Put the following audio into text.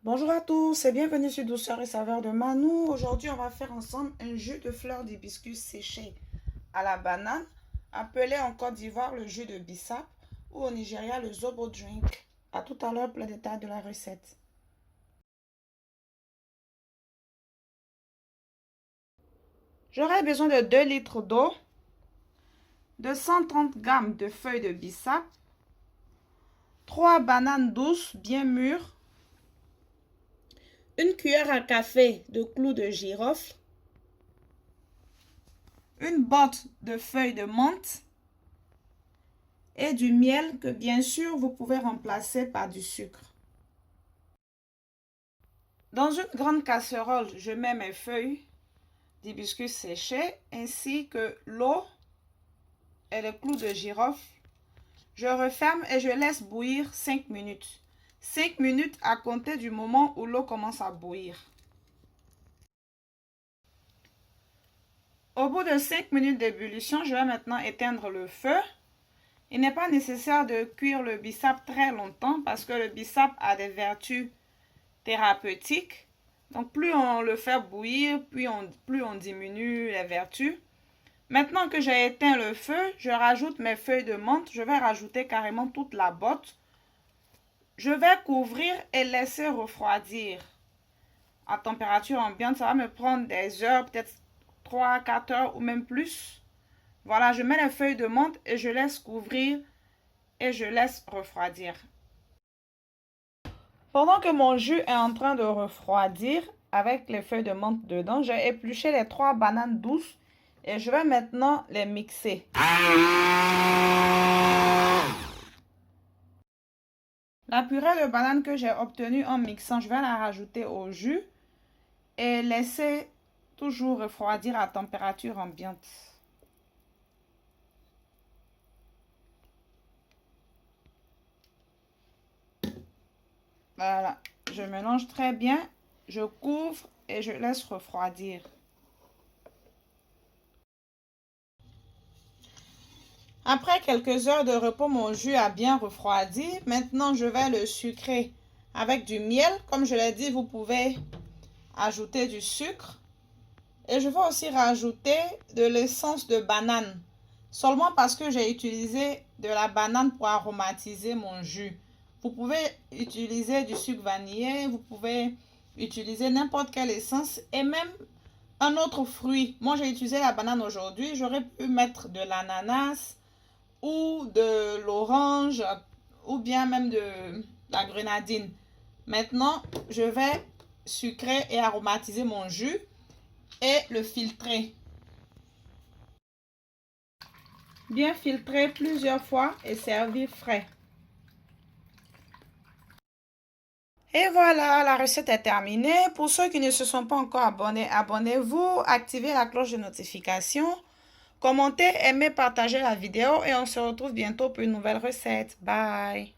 Bonjour à tous et bienvenue sur Douceur et Saveur de Manou. Aujourd'hui, on va faire ensemble un jus de fleurs d'hibiscus séché à la banane, appelé en Côte d'Ivoire le jus de bissap ou au Nigeria le zobo drink. À tout à l'heure, plein détail de la recette. J'aurai besoin de 2 litres d'eau, de 130 g de feuilles de bissap, 3 bananes douces bien mûres, une cuillère à café de clous de girofle, une botte de feuilles de menthe et du miel que bien sûr vous pouvez remplacer par du sucre. Dans une grande casserole, je mets mes feuilles d'hibiscus séchées ainsi que l'eau et le clou de girofle. Je referme et je laisse bouillir 5 minutes. 5 minutes à compter du moment où l'eau commence à bouillir. Au bout de 5 minutes d'ébullition, je vais maintenant éteindre le feu. Il n'est pas nécessaire de cuire le bissap très longtemps parce que le bissap a des vertus thérapeutiques. Donc, plus on le fait bouillir, plus on diminue les vertus. Maintenant que j'ai éteint le feu, je rajoute mes feuilles de menthe. Je vais rajouter carrément toute la botte. Je vais couvrir et laisser refroidir. À température ambiante, ça va me prendre des heures, peut-être 3-4 heures ou même plus. Voilà, je mets les feuilles de menthe et je laisse couvrir et je laisse refroidir. Pendant que mon jus est en train de refroidir avec les feuilles de menthe dedans, j'ai épluché les 3 bananes douces et je vais maintenant les mixer. La purée de banane que j'ai obtenue en mixant, je vais la rajouter au jus et laisser toujours refroidir à température ambiante. Voilà, je mélange très bien, je couvre et je laisse refroidir. Après quelques heures de repos, mon jus a bien refroidi. Maintenant, je vais le sucrer avec du miel. Comme je l'ai dit, vous pouvez ajouter du sucre. Et je vais aussi rajouter de l'essence de banane. Seulement parce que j'ai utilisé de la banane pour aromatiser mon jus. Vous pouvez utiliser du sucre vanillé, vous pouvez utiliser n'importe quelle essence et même un autre fruit. Moi, j'ai utilisé la banane aujourd'hui. J'aurais pu mettre de l'ananas ou de l'orange ou bien même de la grenadine. Maintenant, je vais sucrer et aromatiser mon jus et le filtrer. Bien filtrer plusieurs fois et servir frais. Et voilà, la recette est terminée. Pour ceux qui ne se sont pas encore abonnés, abonnez-vous, activez la cloche de notification, commentez, aimez, partagez la vidéo et on se retrouve bientôt pour une nouvelle recette. Bye!